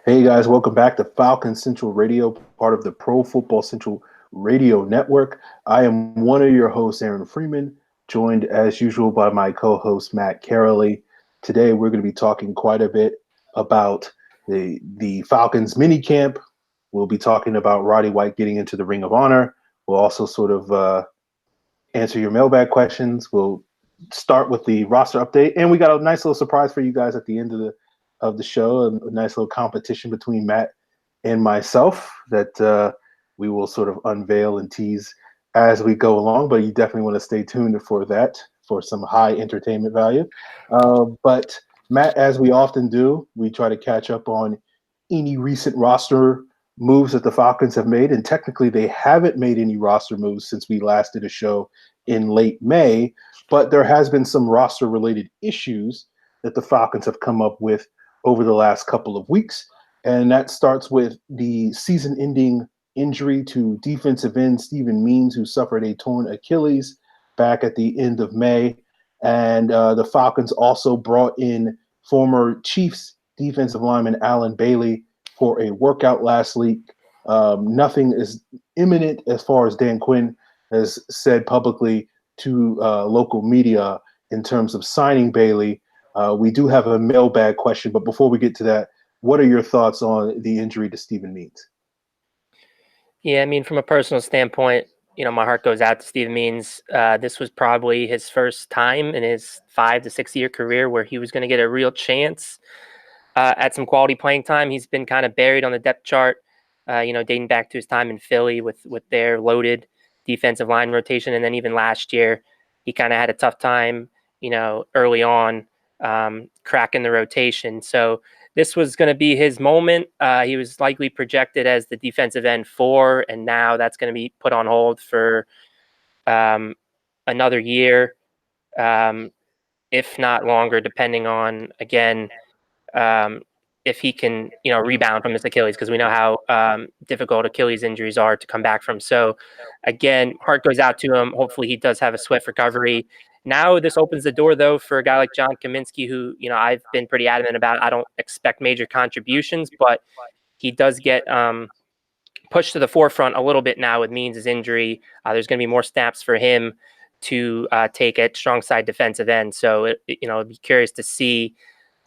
Hey guys, welcome back to Falcons Central Radio, part of the Pro Football Central Radio Network. I am one of your hosts, Aaron Freeman, joined as usual by my co-host Matt Karoly. Today we're going to be talking quite a bit about the Falcons minicamp. We'll be talking about Roddy White getting into the Ring of Honor. We'll also sort of answer your mailbag questions. We'll start with the roster update, and we got a nice little surprise for you guys at the end of the show. A nice little competition between Matt and myself that we will sort of unveil and tease as we go along. But you definitely want to stay tuned for that for some high entertainment value. But Matt, as we often do, we try to catch up on any recent roster moves that the Falcons have made. And technically, they haven't made any roster moves since we last did a show in late May. But there has been some roster related issues that the Falcons have come up with over the last couple of weeks. And that starts with the season ending injury to defensive end Steven Means, who suffered a torn Achilles back at the end of May. And the Falcons also brought in former Chiefs defensive lineman Alan Bailey for a workout last week. Nothing is imminent as far as Dan Quinn has said publicly to local media in terms of signing Bailey. We do have a mailbag question, but before we get to that, what are your thoughts on the injury to Steven Means? Yeah, I mean, from a personal standpoint, my heart goes out to Steven Means. This was probably his first time in his 5 to 6 year career where he was going to get a real chance at some quality playing time. He's been kind of buried on the depth chart, dating back to his time in Philly with their loaded defensive line rotation. And then even last year, he kind of had a tough time, early on cracking the rotation. So this was going to be his moment. He was likely projected as the defensive end 4, and now that's going to be put on hold for another year, if not longer, depending on, again, if he can, rebound from his Achilles, because we know how difficult Achilles injuries are to come back from. So, again, heart goes out to him. Hopefully he does have a swift recovery. Now this opens the door, though, for a guy like John Kaminsky, who, I've been pretty adamant about. I don't expect major contributions, but he does get pushed to the forefront a little bit now with Means' injury. There's going to be more snaps for him to take at strong side defensive end. So, I'd be curious to see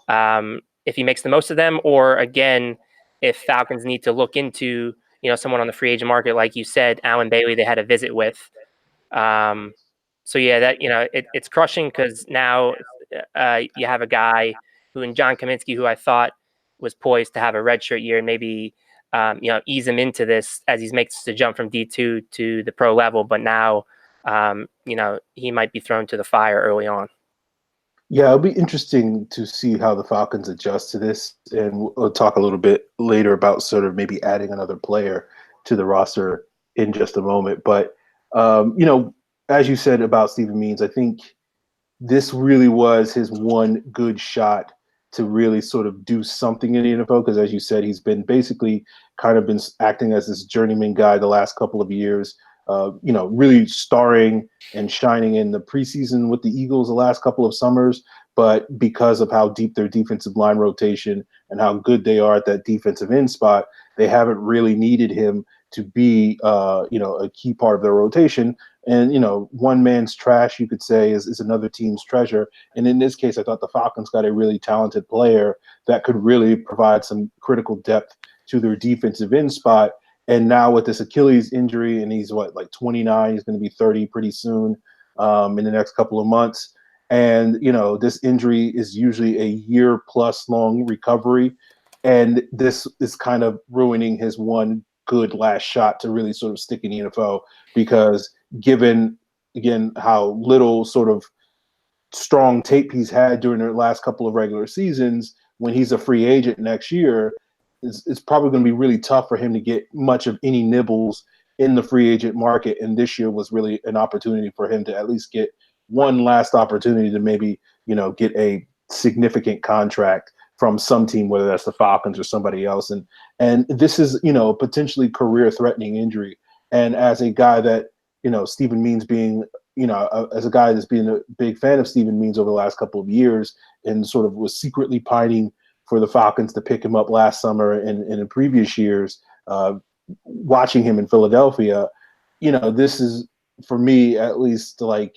if he makes the most of them, or again, if Falcons need to look into, someone on the free agent market, like you said, Alan Bailey, they had a visit with. So yeah, that, it's crushing because now you have a guy who, in John Kaminsky, who I thought was poised to have a redshirt year and maybe, ease him into this as he makes the jump from D2 to the pro level. But now, he might be thrown to the fire early on. Yeah, it'll be interesting to see how the Falcons adjust to this. And we'll talk a little bit later about sort of maybe adding another player to the roster in just a moment. But, as you said about Steven Means, I think this really was his one good shot to really sort of do something in the NFL. Because as you said, he's been basically kind of been acting as this journeyman guy the last couple of years. Really starring and shining in the preseason with the Eagles the last couple of summers. But because of how deep their defensive line rotation and how good they are at that defensive end spot, they haven't really needed him to be, a key part of their rotation. And, one man's trash, you could say, is another team's treasure. And in this case, I thought the Falcons got a really talented player that could really provide some critical depth to their defensive end spot. And now with this Achilles injury, and he's like 29, he's going to be 30 pretty soon in the next couple of months. And, this injury is usually a year plus long recovery. And this is kind of ruining his one good last shot to really sort of stick in the NFL, because given, again, how little sort of strong tape he's had during the last couple of regular seasons, when he's a free agent next year, it's probably going to be really tough for him to get much of any nibbles in the free agent market. And this year was really an opportunity for him to at least get one last opportunity to maybe, get a significant contract from some team, whether that's the Falcons or somebody else. And this is, potentially career threatening injury. And as a guy that, Steven Means being, as a guy that's been a big fan of Steven Means over the last couple of years and sort of was secretly pining for the Falcons to pick him up last summer and in previous years, watching him in Philadelphia, this is, for me at least, like,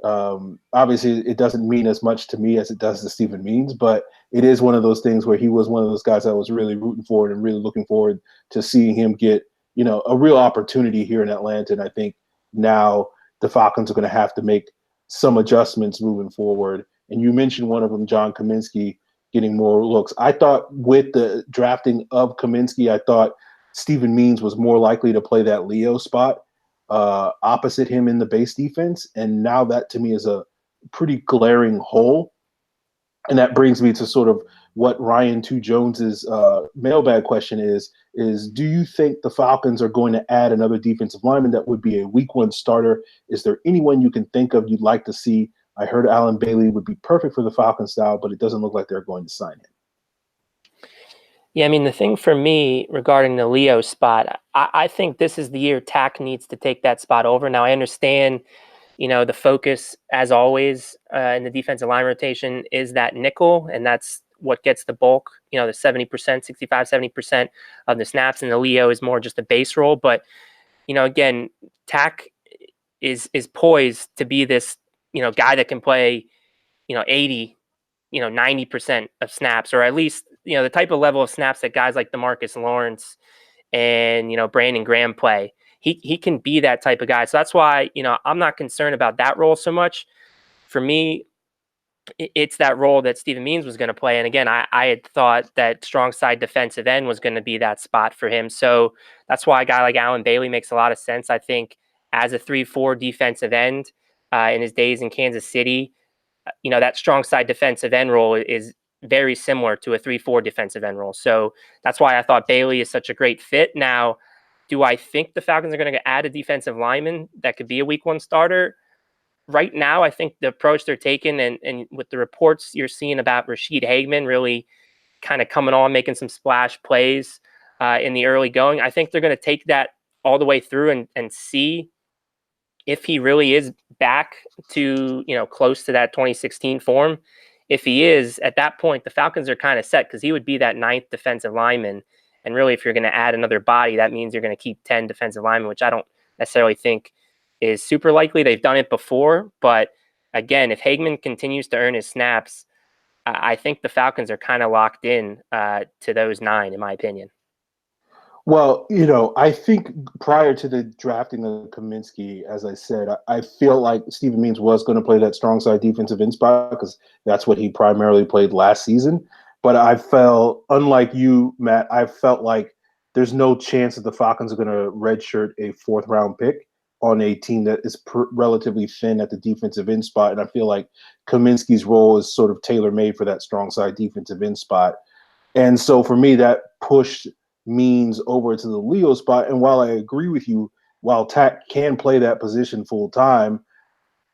obviously it doesn't mean as much to me as it does to Stephen Means, but it is one of those things where he was one of those guys I was really rooting for and really looking forward to seeing him get, a real opportunity here in Atlanta. And I think now the Falcons are going to have to make some adjustments moving forward. And you mentioned one of them, John Kaminsky, getting more looks. I thought with the drafting of Kaminsky, I thought Stephen Means was more likely to play that Leo spot opposite him in the base defense. And now that to me is a pretty glaring hole. And that brings me to sort of what Ryan Two Jones's mailbag question is do you think the Falcons are going to add another defensive lineman that would be a week one starter? Is there anyone you can think of you'd like to see? I heard Alan Bailey would be perfect for the Falcons style, but it doesn't look like they're going to sign him. Yeah, I mean, the thing for me regarding the Leo spot, I think this is the year Tack needs to take that spot over. Now, I understand, the focus, as always, in the defensive line rotation is that nickel, and that's what gets the bulk, the 70%, 65, 70% of the snaps, and the Leo is more just a base role. But, again, Tack is poised to be this, guy that can play, 80, 90% of snaps, or at least, the type of level of snaps that guys like DeMarcus Lawrence and, Brandon Graham play. He can be that type of guy. So that's why, I'm not concerned about that role so much. For me, it's that role that Stephen Means was going to play. And again, I had thought that strong side defensive end was going to be that spot for him. So that's why a guy like Alan Bailey makes a lot of sense. I think as a 3-4 defensive end in his days in Kansas City, that strong side defensive end role is very similar to a 3-4 defensive end role. So that's why I thought Bailey is such a great fit. Now, do I think the Falcons are going to add a defensive lineman that could be a week one starter? Right now, I think the approach they're taking and with the reports you're seeing about Rashid Hageman really kind of coming on, making some splash plays in the early going, I think they're going to take that all the way through and see if he really is back to, close to that 2016 form. If he is, at that point, the Falcons are kind of set because he would be that 9th defensive lineman. And really, if you're going to add another body, that means you're going to keep 10 defensive linemen, which I don't necessarily think is super likely. They've done it before. But again, if Hageman continues to earn his snaps, I think the Falcons are kind of locked in to those 9, in my opinion. Well, I think prior to the drafting of Kaminsky, as I said, I feel like Stephen Means was going to play that strong side defensive end spot because that's what he primarily played last season. But I felt, unlike you, Matt, I felt like there's no chance that the Falcons are going to redshirt a 4th round pick on a team that is relatively thin at the defensive end spot. And I feel like Kaminsky's role is sort of tailor-made for that strong side defensive end spot. And so for me, that pushed Means over to the Leo spot. And while I agree with you, while Tack can play that position full time,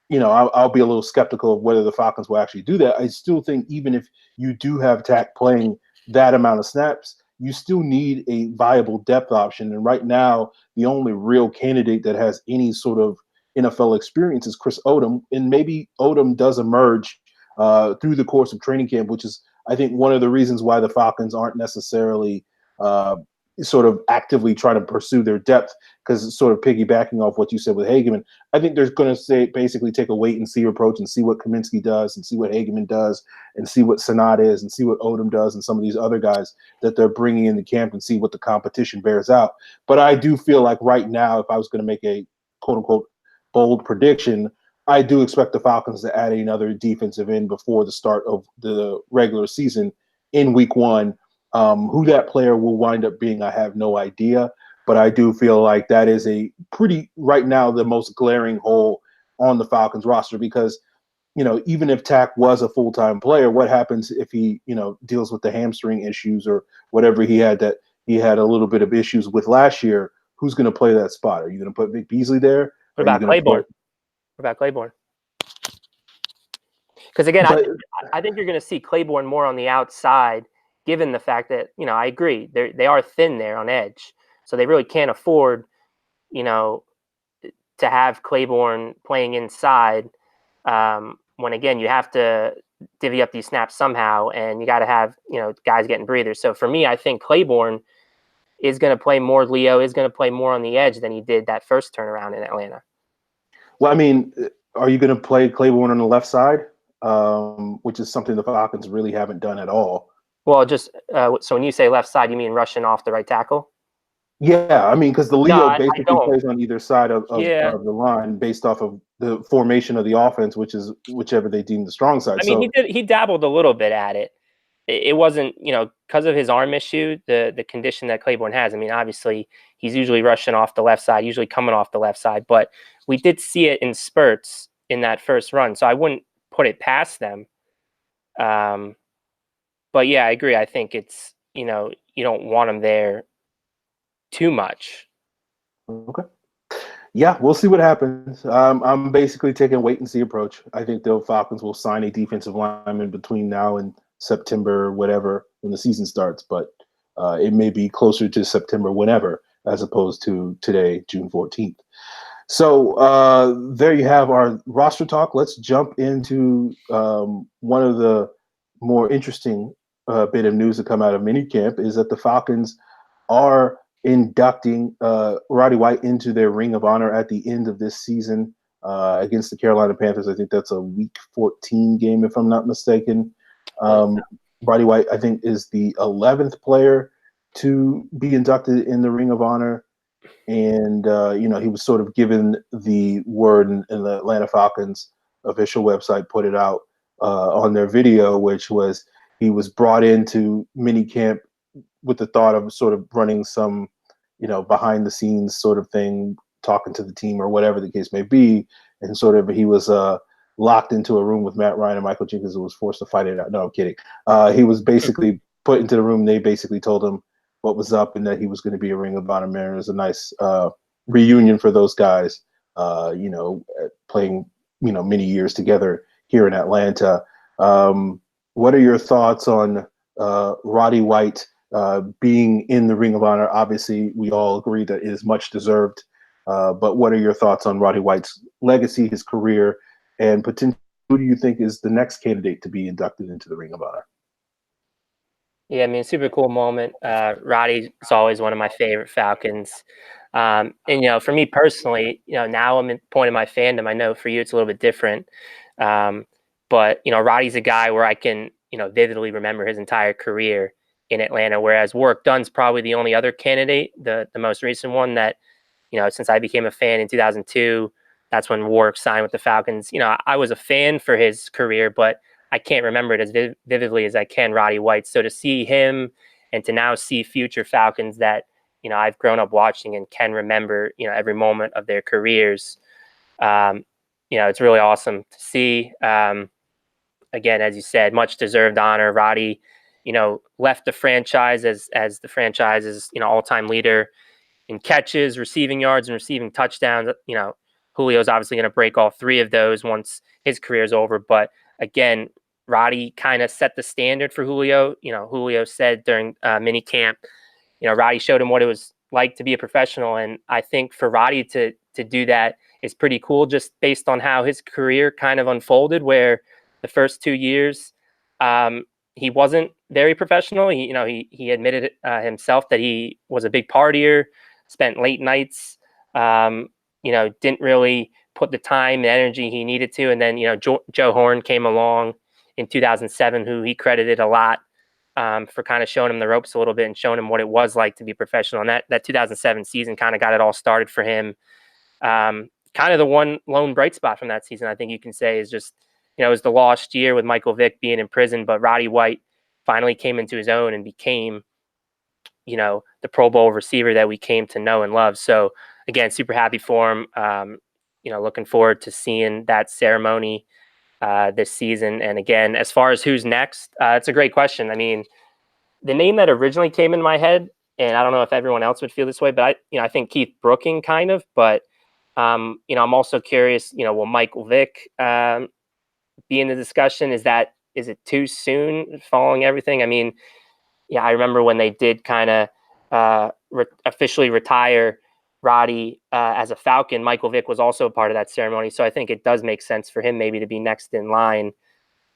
I'll be a little skeptical of whether the Falcons will actually do that. I still think even if you do have Tack playing that amount of snaps, you still need a viable depth option. And right now, the only real candidate that has any sort of NFL experience is Chris Odom. And maybe Odom does emerge through the course of training camp, which is, I think, one of the reasons why the Falcons aren't necessarily sort of actively trying to pursue their depth, because sort of piggybacking off what you said with Hageman, I think they're going to basically take a wait and see approach and see what Kaminsky does and see what Hageman does and see what Sanat is and see what Odom does and some of these other guys that they're bringing into camp and see what the competition bears out. But I do feel like right now, if I was going to make a quote unquote bold prediction, I do expect the Falcons to add another defensive end before the start of the regular season in week one. Who that player will wind up being, I have no idea. But I do feel like that is a pretty, right now, the most glaring hole on the Falcons roster because, even if Tack was a full-time player, what happens if he, deals with the hamstring issues or whatever he had that he had a little bit of issues with last year? Who's going to play that spot? Are you going to put Vic Beasley there? What about Claiborne? Because again, I think you're going to see Claiborne more on the outside, given the fact that, I agree, they are thin there on edge. So they really can't afford, to have Claiborne playing inside when, again, you have to divvy up these snaps somehow, and you got to have, guys getting breathers. So for me, I think Claiborne is going to play more. Leo is going to play more on the edge than he did that first turnaround in Atlanta. Well, I mean, are you going to play Claiborne on the left side, which is something the Falcons really haven't done at all? Well, just so when you say left side, you mean rushing off the right tackle? Yeah, I mean, because the No, Leo I basically don't. plays on either side Yeah. of the line based off of the formation of the offense, which is whichever they deem the strong side. I mean, So he dabbled a little bit at it. It wasn't, because of his arm issue, the condition that Claiborne has. I mean, obviously, he's usually rushing off the left side, usually coming off the left side, but we did see it in spurts in that first run, so I wouldn't put it past them. But yeah, I agree. I think it's, you don't want him there too much. okay. Yeah, we'll see what happens. I'm basically taking a wait and see approach. I think the Falcons will sign a defensive lineman between now and September, whatever, when the season starts. But it may be closer to September, whenever, as opposed to today, June 14th. So there you have our roster talk. Let's jump into one of the more interesting bit of news to come out of minicamp is that the Falcons are inducting Roddy White into their Ring of Honor at the end of this season against the Carolina Panthers. I think that's a Week 14 game, if I'm not mistaken. Roddy White, I think, is the 11th player to be inducted in the Ring of Honor. And, he was sort of given the word in the Atlanta Falcons official website, put it out on their video, which was he was brought into minicamp with the thought of sort of running some, behind the scenes sort of thing, talking to the team or whatever the case may be. And sort of he was locked into a room with Matt Ryan and Michael Jenkins and was forced to fight it out. No, I'm kidding. He was basically put into the room. They basically told him what was up and that he was going to be a Ring of Honor man. It was a nice reunion for those guys, playing, many years together here in Atlanta. What are your thoughts on Roddy White being in the Ring of Honor? Obviously, we all agree that it is much deserved. But what are your thoughts on Roddy White's legacy, his career, and potentially who do you think is the next candidate to be inducted into the Ring of Honor? Yeah, I mean, super cool moment. Roddy is always one of my favorite Falcons. And, for me personally, now I'm in point of my fandom. I know for you it's a little bit different. But, Roddy's a guy where I can, vividly remember his entire career in Atlanta, whereas Warrick Dunn's probably the only other candidate, the most recent one that, since I became a fan in 2002, that's when Warrick signed with the Falcons. I was a fan for his career, but I can't remember it as vividly as I can Roddy White. So to see him and to now see future Falcons that, I've grown up watching and can remember, every moment of their careers, it's really awesome to see. Again, as you said, much deserved honor. Roddy, left the franchise as the franchise's, all-time leader in catches, receiving yards, and receiving touchdowns. Julio's obviously going to break all three of those once his career is over. But again, Roddy kind of set the standard for Julio. Julio said during mini camp, Roddy showed him what it was like to be a professional. And I think for Roddy to do that is pretty cool, just based on how his career kind of unfolded, where the first 2 years, he wasn't very professional. He admitted himself that he was a big partier, spent late nights, didn't really put the time and energy he needed to. And then, Joe Horn came along in 2007, who he credited a lot for kind of showing him the ropes a little bit and showing him what it was like to be professional. And that 2007 season kind of got it all started for him. Kind of the one lone bright spot from that season, I think you can say, is just, it was the lost year with Michael Vick being in prison, but Roddy White finally came into his own and became, the Pro Bowl receiver that we came to know and love. So again, super happy for him. Looking forward to seeing that ceremony this season. And again, as far as who's next, it's a great question. I mean, the name that originally came in my head, and I don't know if everyone else would feel this way, but I think Keith Brooking kind of, but I'm also curious, will Michael Vick be in the discussion? Is it too soon following everything? I mean, yeah, I remember when they did kind of officially retire Roddy as a Falcon. Michael Vick was also a part of that ceremony, so I think it does make sense for him maybe to be next in line.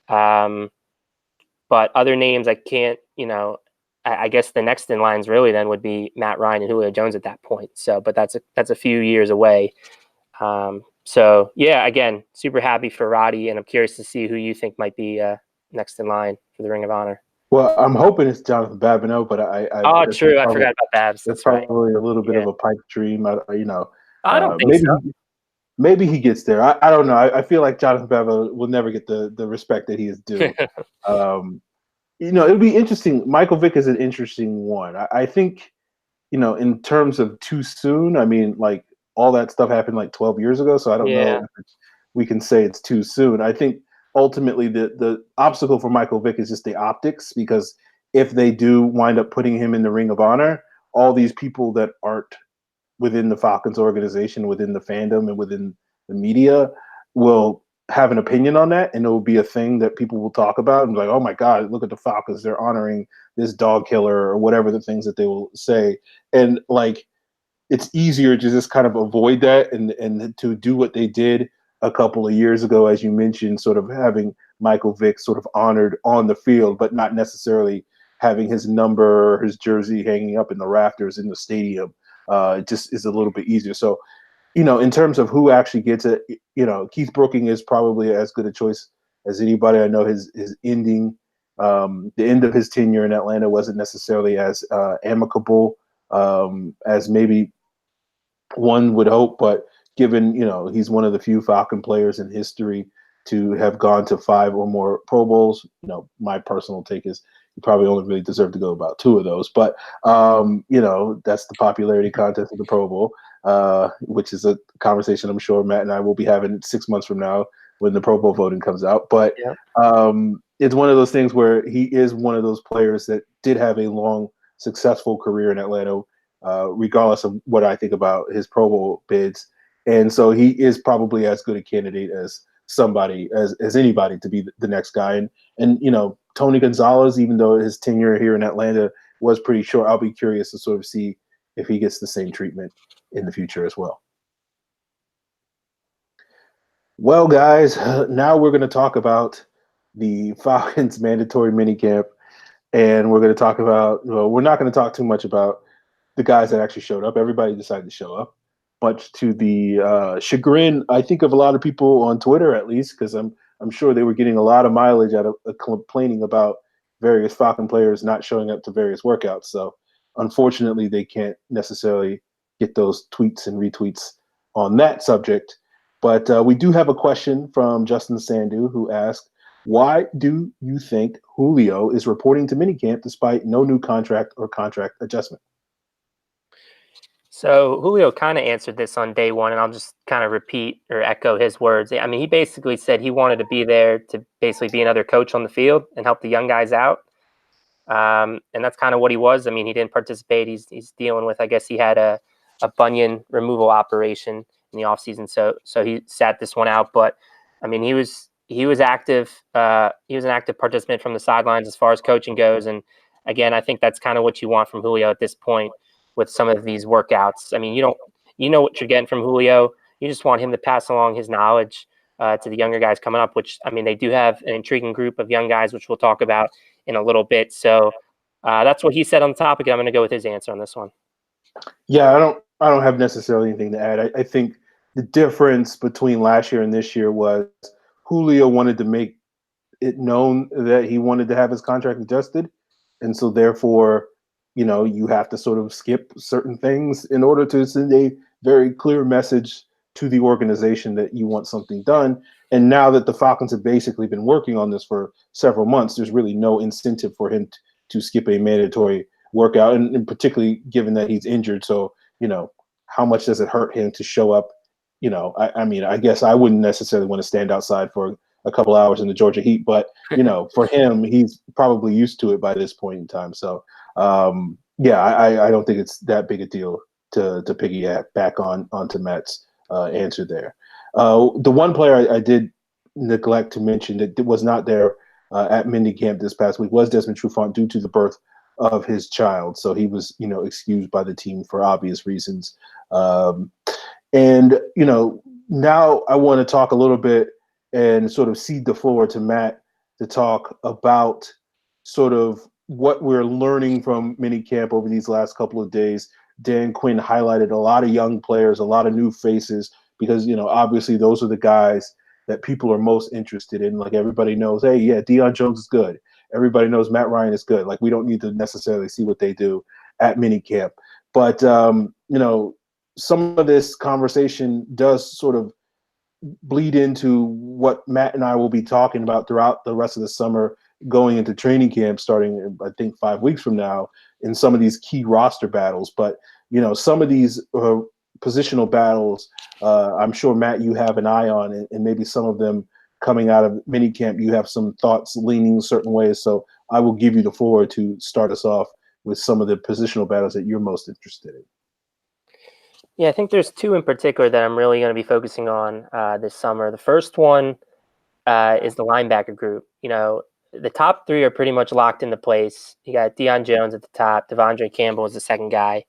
But other names I can't, I guess the next in lines really then would be Matt Ryan and Julio Jones at that point. So, but that's a few years away. So yeah, again, super happy for Roddy, and I'm curious to see who you think might be next in line for the Ring of Honor. Well, I'm hoping it's Jonathan Babineau, but Oh, that's true. I probably, forgot about Babs. that's That's right. probably a little bit Yeah. of a pipe dream. I don't think Maybe so. maybe he gets there. I don't know. I feel like Jonathan Babineau will never get the respect that he is due. It'll be interesting. Michael Vick is an interesting one. I think, in terms of too soon, I mean, like all that stuff happened like 12 years ago, so I don't know Yeah. if we can say it's too soon. I think ultimately the obstacle for Michael Vick is just the optics, because if they do wind up putting him in the Ring of Honor, all these people that aren't within the Falcons organization, within the fandom, and within the media will have an opinion on that, and it will be a thing that people will talk about and be like, oh my God, look at the Falcons, they're honoring this dog killer, or whatever the things that they will say. And like, it's easier to just kind of avoid that and to do what they did a couple of years ago, as you mentioned, sort of having Michael Vick sort of honored on the field, but not necessarily having his number or his jersey hanging up in the rafters in the stadium. It just is a little bit easier. So, in terms of who actually gets it, Keith Brooking is probably as good a choice as anybody. I know his ending, the end of his tenure in Atlanta wasn't necessarily as amicable as maybe one would hope, but given, he's one of the few Falcon players in history to have gone to 5 or more Pro Bowls, my personal take is he probably only really deserved to go about 2 of those. But, that's the popularity contest of the Pro Bowl, which is a conversation I'm sure Matt and I will be having 6 months from now when the Pro Bowl voting comes out. But Yeah. it's one of those things where he is one of those players that did have a long, successful career in Atlanta, regardless of what I think about his Pro Bowl bids. And so he is probably as good a candidate as somebody, as anybody, to be the next guy. And Tony Gonzalez, even though his tenure here in Atlanta was pretty short, I'll be curious to sort of see if he gets the same treatment in the future as well. Well, guys, now we're going to talk about the Falcons mandatory minicamp, and we're going to talk about, we're not going to talk too much about the guys that actually showed up. Everybody decided to show up, much to the chagrin, I think, of a lot of people on Twitter, at least, because I'm sure they were getting a lot of mileage out of complaining about various Falcon players not showing up to various workouts. So unfortunately, they can't necessarily get those tweets and retweets on that subject. But we do have a question from Justin Sandu, who asked, why do you think Julio is reporting to minicamp despite no new contract or contract adjustment? So Julio kind of answered this on day one, and I'll just kind of repeat or echo his words. I mean, he basically said he wanted to be there to basically be another coach on the field and help the young guys out. And that's kind of what he was. I mean, he didn't participate. He's dealing with, I guess he had a bunion removal operation in the offseason. So he sat this one out. But I mean, he was active. He was an active participant from the sidelines as far as coaching goes. And again, I think that's kind of what you want from Julio at this point with some of these workouts. I mean, you know what you're getting from Julio. You just want him to pass along his knowledge to the younger guys coming up, which, I mean, they do have an intriguing group of young guys, which we'll talk about in a little bit. So that's what he said on the topic. I'm going to go with his answer on this one. Yeah, I don't have necessarily anything to add. I think the difference between last year and this year was Julio wanted to make it known that he wanted to have his contract adjusted. And so therefore, you have to sort of skip certain things in order to send a very clear message to the organization that you want something done. And now that the Falcons have basically been working on this for several months, there's really no incentive for him to skip a mandatory workout, and particularly given that he's injured. So, how much does it hurt him to show up? I mean, I guess I wouldn't necessarily want to stand outside for a couple hours in the Georgia heat, but for him, he's probably used to it by this point in time. So, yeah, I don't think it's that big a deal to piggyback back onto Matt's answer there. The one player I did neglect to mention that was not there at minicamp this past week was Desmond Trufant due to the birth of his child. So he was, excused by the team for obvious reasons. And now I want to talk a little bit and sort of cede the floor to Matt to talk about sort of what we're learning from minicamp over these last couple of days. Dan Quinn highlighted a lot of young players, a lot of new faces, because, obviously those are the guys that people are most interested in. Like, everybody knows, hey, yeah, Deion Jones is good. Everybody knows Matt Ryan is good. Like, we don't need to necessarily see what they do at minicamp. But, some of this conversation does sort of bleed into what Matt and I will be talking about throughout the rest of the summer, going into training camp starting, I think, 5 weeks from now, in some of these key roster battles. But, some of these positional battles, I'm sure, Matt, you have an eye on, and maybe some of them coming out of minicamp, you have some thoughts leaning certain ways. So I will give you the floor to start us off with some of the positional battles that you're most interested in. Yeah, I think there's two in particular that I'm really going to be focusing on this summer. The first one is the linebacker group. The top three are pretty much locked into place. You got Deion Jones at the top, Devondre Campbell is the second guy,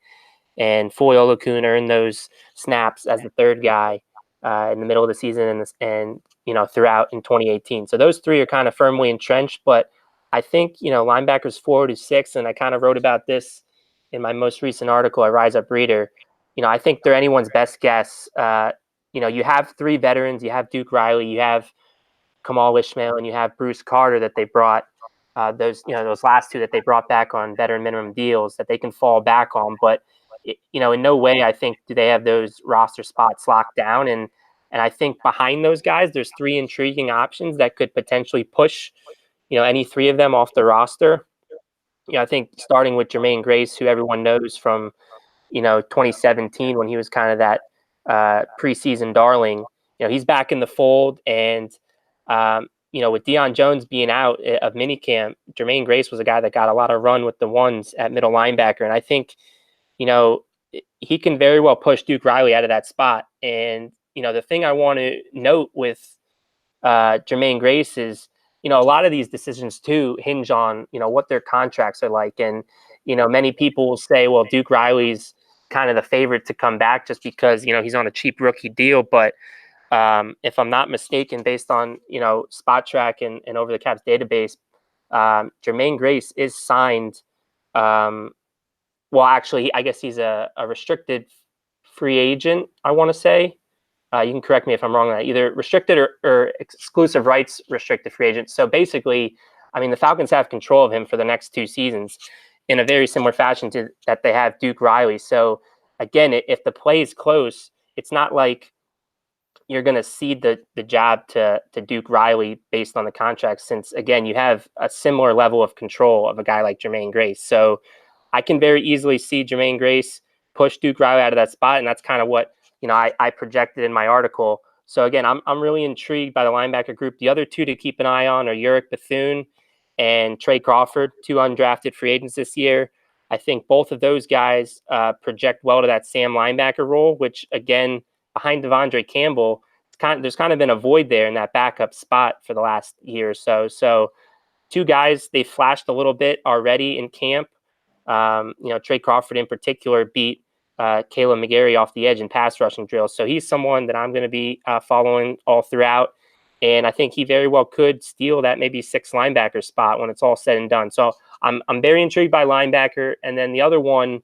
and Foye Oluokun earned those snaps as the third guy in the middle of the season and throughout in 2018. So those three are kind of firmly entrenched. But I think linebackers 4 to 6, and I kind of wrote about this in my most recent article at Rise Up Reader. I think they're anyone's best guess. You have three veterans. You have Duke Riley, you have Kamal Ishmael, and you have Bruce Carter that they brought. Those last two that they brought back on veteran minimum deals that they can fall back on. But in no way, I think, do they have those roster spots locked down. And I think behind those guys, there's three intriguing options that could potentially push any three of them off the roster. I think starting with Jermaine Grace, who everyone knows from 2017 when he was kind of that preseason darling. He's back in the fold, and with Deion Jones being out of minicamp, Jermaine Grace was a guy that got a lot of run with the ones at middle linebacker, and I think he can very well push Duke Riley out of that spot. And the thing I want to note with Jermaine Grace is a lot of these decisions too hinge on what their contracts are like, and many people will say, well, Duke Riley's kind of the favorite to come back just because he's on a cheap rookie deal. But if I'm not mistaken, based on Spot Track and Over the Caps database, Jermaine Grace is signed. Well, actually, I guess he's a restricted free agent, I want to say. You can correct me if I'm wrong on that. Either restricted or exclusive rights restricted free agent. So basically, the Falcons have control of him for the next 2 seasons in a very similar fashion to that they have Duke Riley. So again, if the play is close, it's not like you're going to cede the job to Duke Riley based on the contract, since, again, you have a similar level of control of a guy like Jermaine Grace. So I can very easily see Jermaine Grace push Duke Riley out of that spot, and that's kind of what I projected in my article. So again, I'm really intrigued by the linebacker group. The other two to keep an eye on are Uric Bethune and Trey Crawford, 2 undrafted free agents this year. I think both of those guys project well to that Sam linebacker role, which, again, behind Devondre Campbell, there's kind of been a void there in that backup spot for the last year or so. So 2 guys, they flashed a little bit already in camp. Trey Crawford in particular beat Caleb McGarry off the edge in pass rushing drills. So he's someone that I'm going to be following all throughout. And I think he very well could steal that maybe 6 linebacker spot when it's all said and done. So I'm very intrigued by linebacker. And then the other one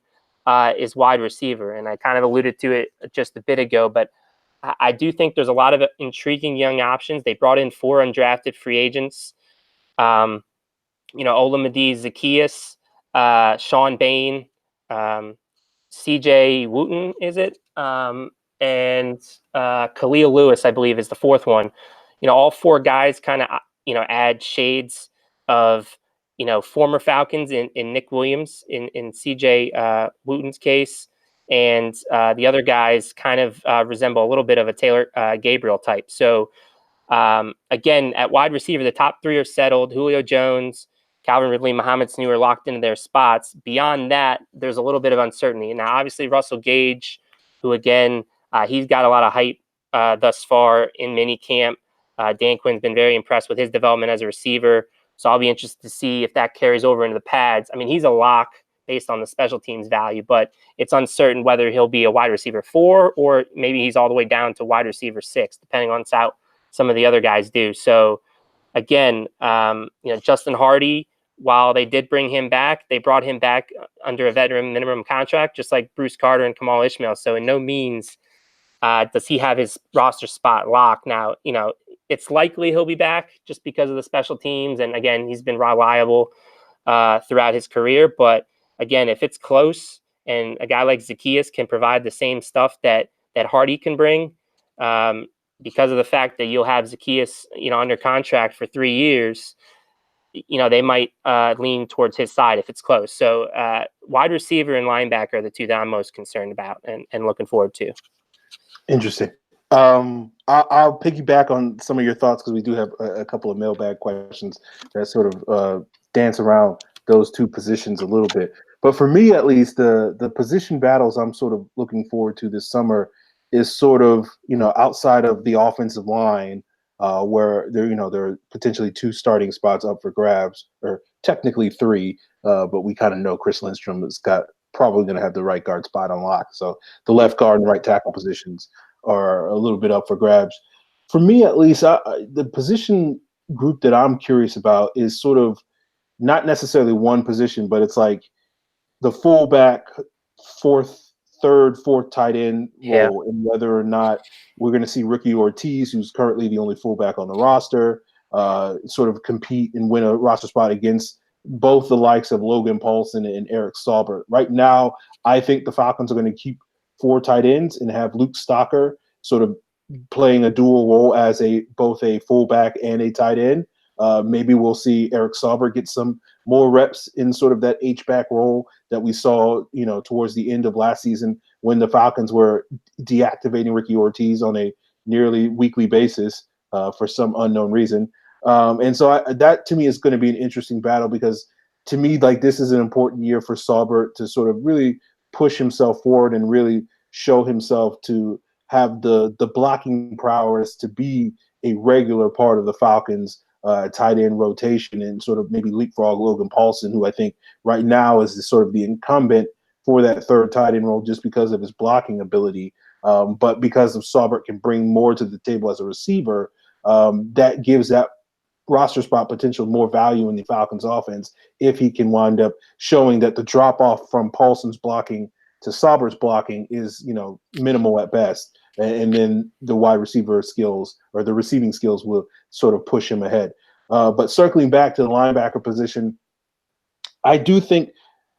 is wide receiver. And I kind of alluded to it just a bit ago, but I do think there's a lot of intriguing young options. They brought in 4 undrafted free agents. Olamide Zaccheaus, Sean Bain, CJ Wooten, is it? And Khalil Lewis, I believe, is the 4th one. All 4 guys kind of, add shades of, former Falcons in Nick Williams, in CJ Wooten's case. And the other guys kind of resemble a little bit of a Taylor Gabriel type. So, again, at wide receiver, the top 3 are settled. Julio Jones, Calvin Ridley, Mohamed Sanu are locked into their spots. Beyond that, there's a little bit of uncertainty. Now, obviously, Russell Gage, who, again, he's got a lot of hype thus far in minicamp. Dan Quinn's been very impressed with his development as a receiver. So I'll be interested to see if that carries over into the pads. He's a lock based on the special teams value, but it's uncertain whether he'll be a wide receiver 4 or maybe he's all the way down to wide receiver 6, depending on how some of the other guys do. So again, Justin Hardy, while they did bring him back, they brought him back under a veteran minimum contract, just like Bruce Carter and Kamal Ishmael. So in no means does he have his roster spot locked. Now, it's likely he'll be back just because of the special teams. And again, he's been reliable throughout his career. But again, if it's close and a guy like Zacchaeus can provide the same stuff that Hardy can bring, because of the fact that you'll have Zacchaeus, under contract for 3 years, they might lean towards his side if it's close. So wide receiver and linebacker are the two that I'm most concerned about and looking forward to. Interesting. I'll piggyback on some of your thoughts because we do have a couple of mailbag questions that sort of dance around those two positions a little bit. But for me, at least, the position battles I'm sort of looking forward to this summer is sort of, outside of the offensive line, where there are potentially 2 starting spots up for grabs, or technically 3, but we kind of know Chris Lindstrom has got probably going to have the right guard spot unlocked. So the left guard and right tackle positions are a little bit up for grabs. For me, at least, the position group that I'm curious about is sort of not necessarily one position, but it's like the fullback, third, fourth tight end role, and whether or not we're going to see Ricky Ortiz, who's currently the only fullback on the roster, sort of compete and win a roster spot against both the likes of Logan Paulson and Eric Saubert. Right now, I think the Falcons are going to keep 4 tight ends and have Luke Stocker sort of playing a dual role as both a fullback and a tight end. Maybe we'll see Eric Saubert get some more reps in sort of that H-back role that we saw, towards the end of last season when the Falcons were deactivating Ricky Ortiz on a nearly weekly basis for some unknown reason. And so that to me is going to be an interesting battle because to me, like, this is an important year for Saubert to sort of really push himself forward and really show himself to have the blocking prowess to be a regular part of the Falcons tight end rotation and sort of maybe leapfrog Logan Paulson, who I think right now is the incumbent for that third tight end role just because of his blocking ability. But because of Saubert can bring more to the table as a receiver, that gives that roster spot potential more value in the Falcons offense if he can wind up showing that the drop off from Paulson's blocking to Saubert's blocking is, minimal at best. And then the wide receiver skills or the receiving skills will sort of push him ahead. But circling back to the linebacker position, I do think,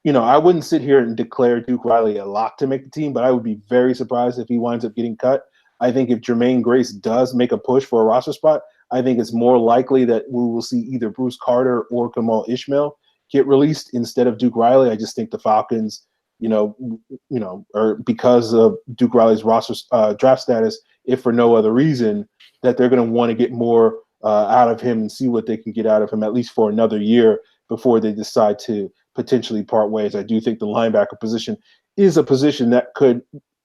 I wouldn't sit here and declare Duke Riley a lock to make the team, but I would be very surprised if he winds up getting cut. I think if Jermaine Grace does make a push for a roster spot, I think it's more likely that we will see either Bruce Carter or Kamal Ishmael get released instead of Duke Riley. I just think the Falcons, or because of Duke Riley's roster draft status, if for no other reason, that they're going to want to get more out of him and see what they can get out of him at least for another year before they decide to potentially part ways. I do think the linebacker position is a position that could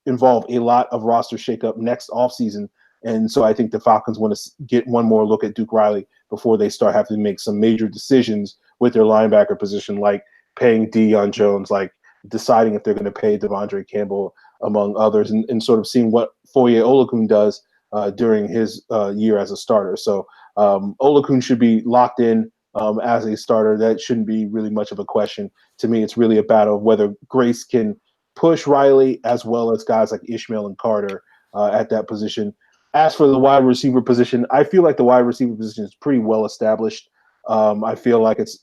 involve a lot of roster shakeup next offseason. And so I think the Falcons want to get one more look at Duke Riley before they start having to make some major decisions with their linebacker position, like paying Deion Jones, like deciding if they're going to pay Devondre Campbell, among others, and sort of seeing what Foye Oluokun does during his year as a starter. So Oluokun should be locked in as a starter. That shouldn't be really much of a question. To me, it's really a battle of whether Grace can push Riley as well as guys like Ishmael and Carter at that position. As for the wide receiver position, I feel like the wide receiver position is pretty well established. I feel like it's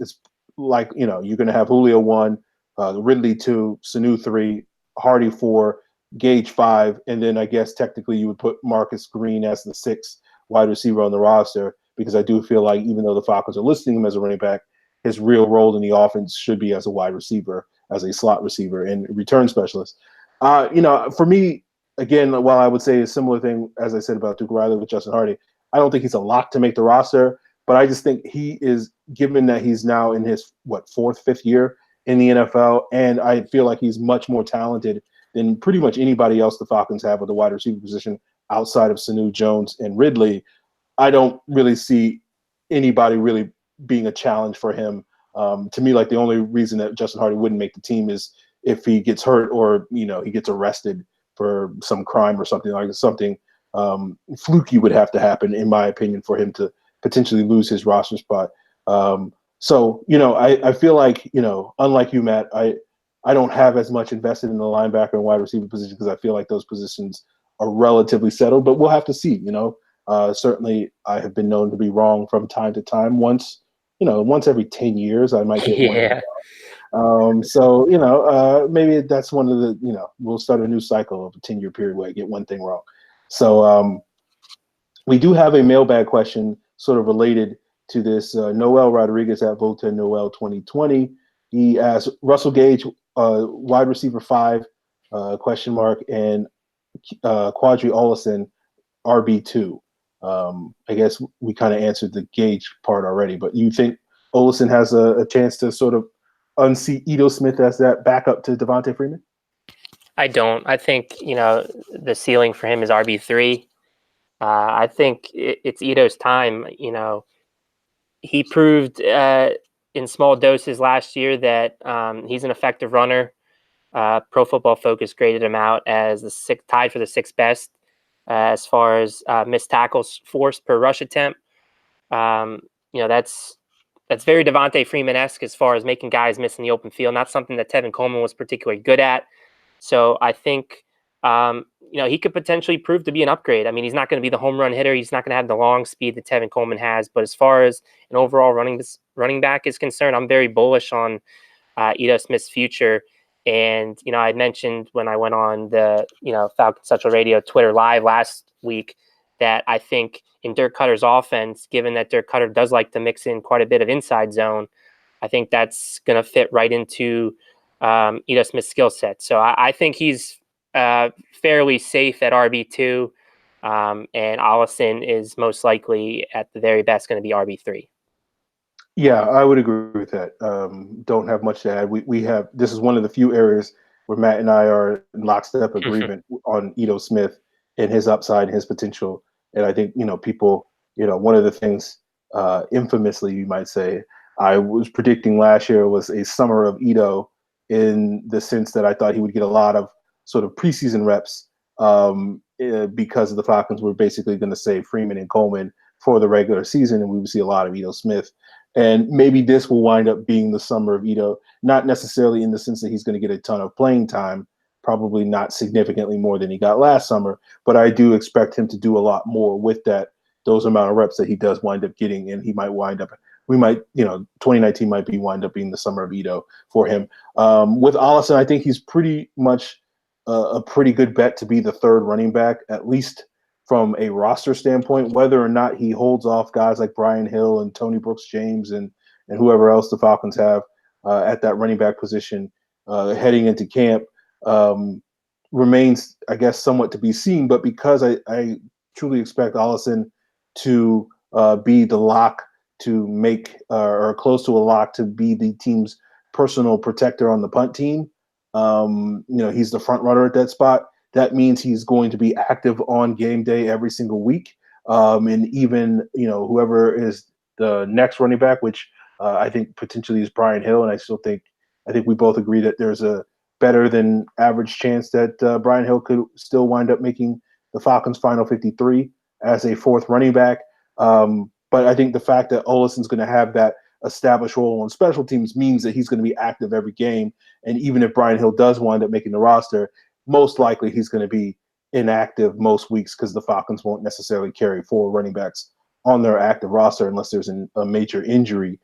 like, you're going to have Julio 1, Ridley 2, Sanu 3, Hardy 4, Gage 5, and then I guess technically you would put Marcus Green as the 6th wide receiver on the roster, because I do feel like even though the Falcons are listing him as a running back, his real role in the offense should be as a wide receiver, as a slot receiver and return specialist. For me, again, while I would say a similar thing as I said about Duke Riley with Justin Hardy, I don't think he's a lock to make the roster, but I just think he is, given that he's now in his, 4th, 5th year in the NFL, and I feel like he's much more talented than pretty much anybody else the Falcons have with the wide receiver position outside of Sanu, Jones, and Ridley. I don't really see anybody really being a challenge for him. To me, like, the only reason that Justin Hardy wouldn't make the team is if he gets hurt or, he gets arrested for some crime or something fluky would have to happen, in my opinion, for him to potentially lose his roster spot. So, I feel like, unlike you, Matt, I don't have as much invested in the linebacker and wide receiver position because I feel like those positions are relatively settled, but we'll have to see, certainly I have been known to be wrong from time to time. Once every 10 years, I might get one thing Yeah. wrong. So, maybe that's one of the, we'll start a new cycle of a 10-year period where I get one thing wrong. So, we do have a mailbag question sort of related to this. Noel Rodriguez at Volta Noel 2020. He asked Russell Gage, wide receiver 5, question mark, and Quadri Olison, RB2. I guess we kind of answered the Gage part already, but you think Olison has a chance to sort of unseat Ito Smith as that backup to Devontae Freeman? I don't. I think, the ceiling for him is RB3. I think it's Ito's time. He proved in small doses last year that he's an effective runner. Pro Football Focus graded him out as tied for the 6th best as far as missed tackles forced per rush attempt. That's very Devontae Freeman-esque as far as making guys miss in the open field. Not something that Tevin Coleman was particularly good at. So I think he could potentially prove to be an upgrade. I mean, he's not going to be the home run hitter. He's not going to have the long speed that Tevin Coleman has. But as far as an overall running back is concerned, I'm very bullish on Ito Smith's future. And, I mentioned when I went on the, Falcons Central Radio Twitter Live last week that I think in Dirk Cutter's offense, given that Dirk Cutter does like to mix in quite a bit of inside zone, I think that's going to fit right into Ito Smith's skill set. So I think he's fairly safe at RB2, and Allison is most likely at the very best going to be RB3. Yeah, I would agree with that. Don't have much to add. We have this is one of the few areas where Matt and I are in lockstep agreement on Ito Smith and his upside and his potential. And I think people, one of the things infamously you might say I was predicting last year was a summer of Ito, in the sense that I thought he would get a lot of sort of preseason reps because the Falcons were basically going to save Freeman and Coleman for the regular season, and we would see a lot of Ito Smith. And maybe this will wind up being the summer of Ito, not necessarily in the sense that he's going to get a ton of playing time, probably not significantly more than he got last summer, but I do expect him to do a lot more with those amount of reps that he does wind up getting, and he might wind up. 2019 might wind up being the summer of Ito for him. With Allison, I think he's pretty much a pretty good bet to be the 3rd running back, at least from a roster standpoint. Whether or not he holds off guys like Brian Hill and Tony Brooks-James and whoever else the Falcons have at that running back position heading into camp remains, I guess, somewhat to be seen. But because I truly expect Allison to be the lock to make or close to a lock to be the team's personal protector on the punt team, he's the front runner at that spot. That means he's going to be active on game day every single week. And even, whoever is the next running back, which I think potentially is Brian Hill. And I think we both agree that there's a better than average chance that Brian Hill could still wind up making the Falcons' final 53 as a 4th running back. But I think the fact that Olison's going to have that established role on special teams means that he's going to be active every game. And even if Brian Hill does wind up making the roster, most likely he's going to be inactive most weeks because the Falcons won't necessarily carry 4 running backs on their active roster unless there's a major injury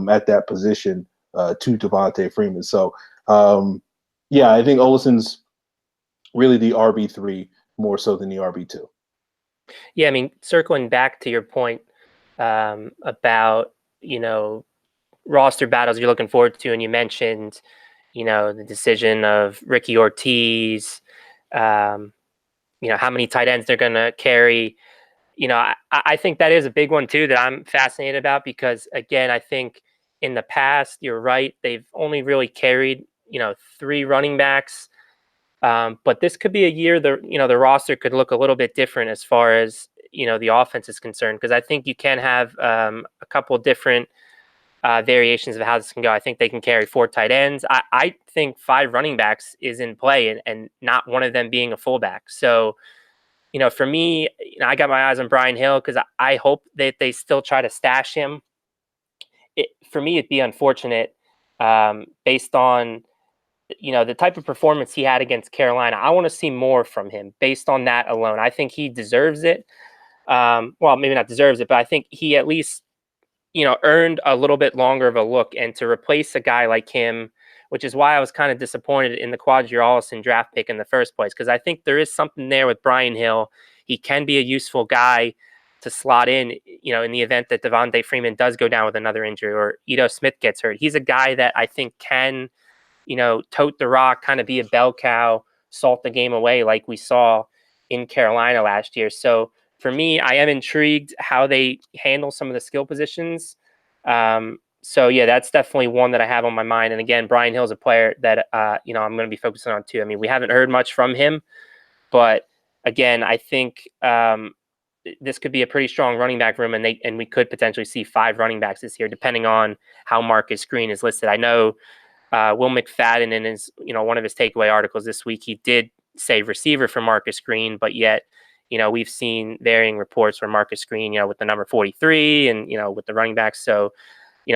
at that position to Devontae Freeman. So, I think Olison's really the RB3 more so than the RB2. Yeah, I mean, circling back to your point about, roster battles you're looking forward to, and you mentioned, the decision of Ricky Ortiz, how many tight ends they're going to carry. I think that is a big one too that I'm fascinated about because, again, I think in the past, you're right, they've only really carried, 3 running backs. But this could be a year the roster could look a little bit different as far as, the offense is concerned, because I think you can have a couple of different variations of how this can go. I think they can carry 4 tight ends. I think 5 running backs is in play and not one of them being a fullback. So for me, I got my eyes on Brian Hill because I hope that they still try to stash him. For me, it'd be unfortunate based on the type of performance he had against Carolina. I want to see more from him based on that alone. I think he deserves it. Well, maybe not deserves it, but I think he at least earned a little bit longer of a look. And to replace a guy like him, which is why I was kind of disappointed in the Quadri Allison draft pick in the first place, because I think there is something there with Brian Hill. He can be a useful guy to slot in, in the event that Devontae Freeman does go down with another injury or Ito Smith gets hurt. He's a guy that I think can, tote the rock, kind of be a bell cow, salt the game away like we saw in Carolina last year. So for me, I am intrigued how they handle some of the skill positions. So yeah, that's definitely one that I have on my mind. And again, Brian Hill's a player that I'm going to be focusing on too. I mean, we haven't heard much from him, but again, I think this could be a pretty strong running back room, and we could potentially see 5 running backs this year, depending on how Marcus Green is listed. I know Will McFadden in his one of his takeaway articles this week, he did say receiver for Marcus Green, but yet we've seen varying reports where Marcus Green, with the number 43 and, with the running backs. So,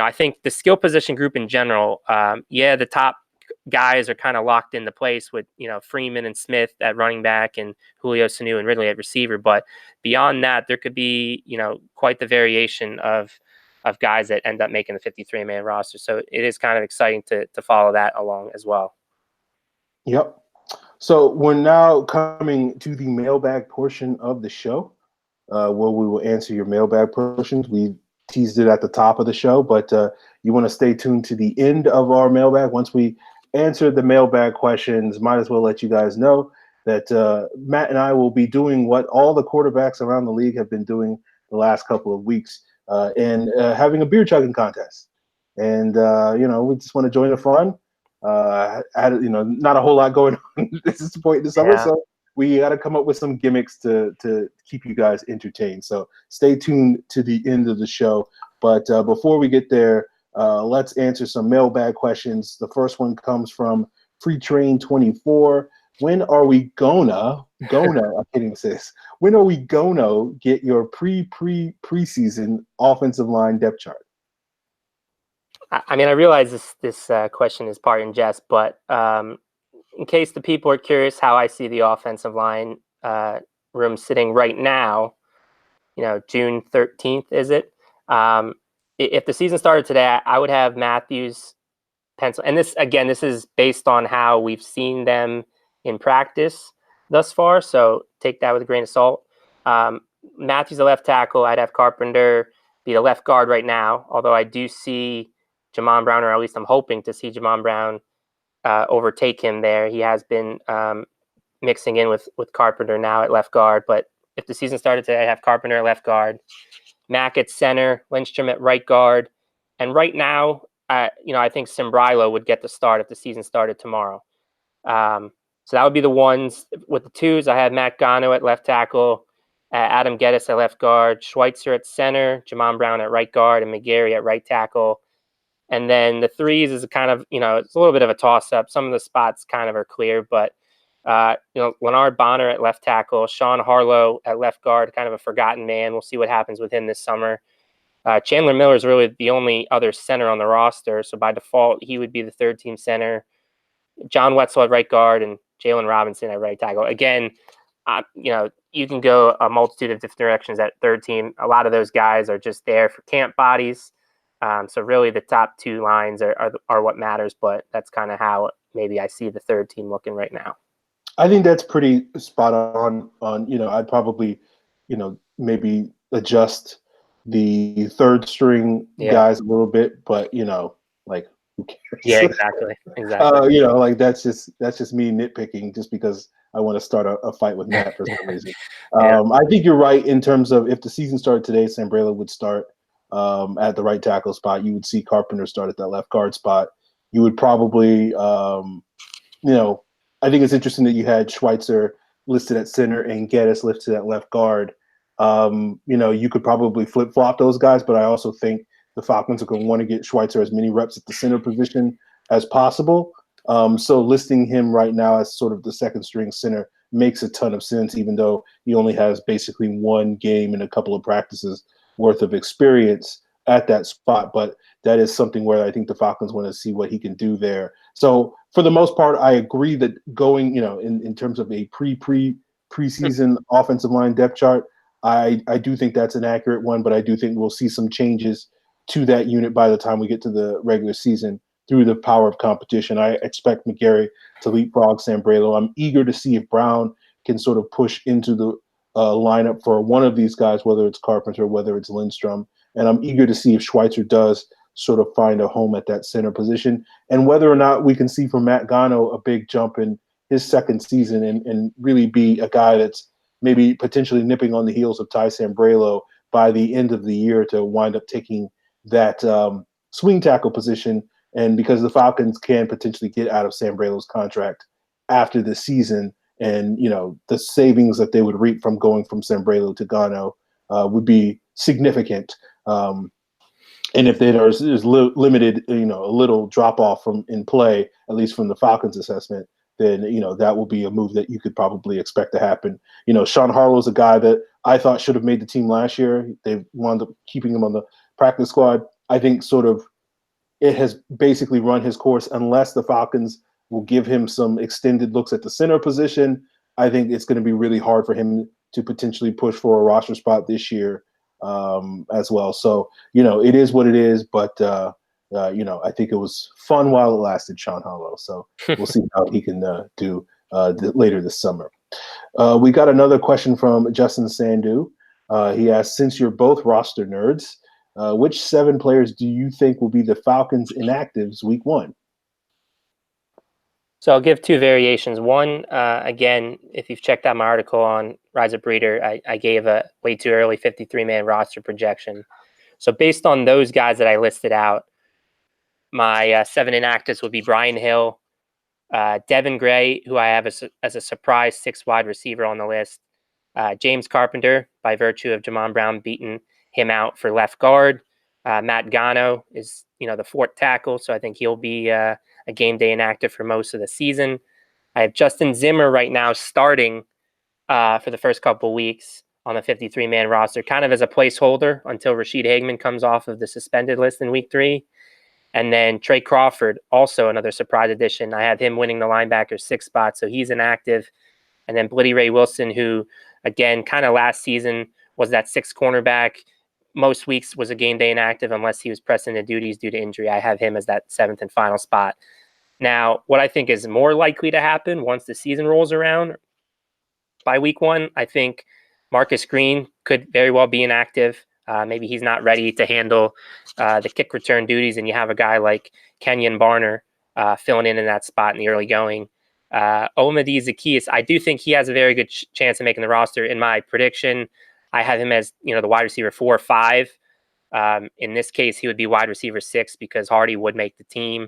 I think the skill position group in general, the top guys are kind of locked into place with, Freeman and Smith at running back and Julio Sanu and Ridley at receiver. But beyond that, there could be, quite the variation of guys that end up making the 53-man roster. So it is kind of exciting to follow that along as well. Yep. So we're now coming to the mailbag portion of the show, where we will answer your mailbag questions. We teased it at the top of the show, but you want to stay tuned to the end of our mailbag. Once we answer the mailbag questions, might as well let you guys know that Matt and I will be doing what all the quarterbacks around the league have been doing the last couple of weeks, and having a beer chugging contest. And we just want to join the fun. Not a whole lot going on at this point in the summer, so we got to come up with some gimmicks to keep you guys entertained. So stay tuned to the end of the show. But before we get there, let's answer some mailbag questions. The first one comes from Free Train 24. When are we gonna I can't even say this. When are we gonna get your preseason offensive line depth chart? I mean, I realize this question is part in jest, but in case the people are curious how I see the offensive line room sitting right now, June 13th, is it? If the season started today, I would have Matthews pencil. And this is based on how we've seen them in practice thus far. So take that with a grain of salt. Matthews, a left tackle. I'd have Carpenter be the left guard right now, although I do see Jamon Brown, or at least I'm hoping to see Jamon Brown overtake him there. He has been mixing in with Carpenter now at left guard. But if the season started today, I have Carpenter at left guard, Mack at center, Lindstrom at right guard. And right now, I think Simbrilo would get the start if the season started tomorrow. So that would be the ones. With the twos, I have Matt Gano at left tackle, Adam Geddes at left guard, Schweitzer at center, Jamon Brown at right guard, and McGarry at right tackle. And then the threes is a kind of, it's a little bit of a toss-up. Some of the spots kind of are clear, but, Leonard Bonner at left tackle, Sean Harlow at left guard, kind of a forgotten man. We'll see what happens with him this summer. Chandler Miller is really the only other center on the roster, so by default, he would be the third-team center. John Wetzel at right guard and Jalen Robinson at right tackle. Again, you can go a multitude of different directions at third team. A lot of those guys are just there for camp bodies. So really the top two lines are what matters, but that's kind of how maybe I see the third team looking right now. I think that's pretty spot on. I'd probably, maybe adjust the third string guys a little bit, but who cares? Yeah, exactly. That's just me nitpicking just because I want to start a fight with Matt for some reason. I think you're right in terms of if the season started today, Sambrela would start at the right tackle spot. You would see Carpenter start at that left guard spot. You would probably, I think it's interesting that you had Schweitzer listed at center and Geddes listed at left guard. You could probably flip-flop those guys, but I also think the Falcons are going to want to get Schweitzer as many reps at the center position as possible. So listing him right now as sort of the second string center makes a ton of sense, even though he only has basically one game and a couple of practices worth of experience at that spot. But that is something where I think the Falcons want to see what he can do there. So for the most part, I agree that going, in terms of a preseason offensive line depth chart, I do think that's an accurate one, but I do think we'll see some changes to that unit by the time we get to the regular season through the power of competition. I expect McGarry to leapfrog Sambrailo. I'm eager to see if Brown can sort of push into the lineup for one of these guys, whether it's Carpenter, whether it's Lindstrom. And I'm eager to see if Schweitzer does sort of find a home at that center position, and whether or not we can see from Matt Gano a big jump in his second season and really be a guy that's maybe potentially nipping on the heels of Ty Sambrailo by the end of the year to wind up taking that swing tackle position. And because the Falcons can potentially get out of Sambrailo's contract after the season, and the savings that they would reap from going from Sambrailo to Gano would be significant. And if there's limited, a little drop off from in play, at least from the Falcons assessment, then that will be a move that you could probably expect to happen. Sean Harlow's a guy that I thought should have made the team last year. They wound up keeping him on the practice squad. I think sort of it has basically run his course unless the Falcons will give him some extended looks at the center position. I think it's going to be really hard for him to potentially push for a roster spot this year as well. So, it is what it is, but, I think it was fun while it lasted, Sean Harlow. So we'll see how he can do later this summer. We got another question from Justin Sandu. He asked, since you're both roster nerds, which 7 players do you think will be the Falcons inactives week 1? So I'll give 2 variations. One, again, if you've checked out my article on Rise Up Breeder, I gave a way too early 53-man roster projection. So based on those guys that I listed out, my 7 inactives would be Brian Hill, Devin Gray, who I have as a surprise 6 wide receiver on the list, James Carpenter, by virtue of Jamon Brown beating him out for left guard. Matt Gano is, the 4th tackle, so I think he'll be a game day inactive for most of the season. I have Justin Zimmer right now starting for the first couple of weeks on the 53-man roster, kind of as a placeholder until Rashid Hageman comes off of the suspended list in week 3. And then Trey Crawford, also another surprise addition. I have him winning the linebacker 6 spot, so he's inactive. And then Blitty Ray Wilson, who, again, kind of last season was that 6th cornerback. Most weeks was a game day inactive unless he was pressing the duties due to injury. I have him as that 7th and final spot. Now, what I think is more likely to happen once the season rolls around by week 1, I think Marcus Green could very well be inactive. Maybe he's not ready to handle the kick return duties, and you have a guy like Kenyon Barner filling in that spot in the early going. Omadi Zaccheaus, I do think he has a very good chance of making the roster. In my prediction, I have him as the wide receiver 4 or 5. In this case, he would be wide receiver 6 because Hardy would make the team.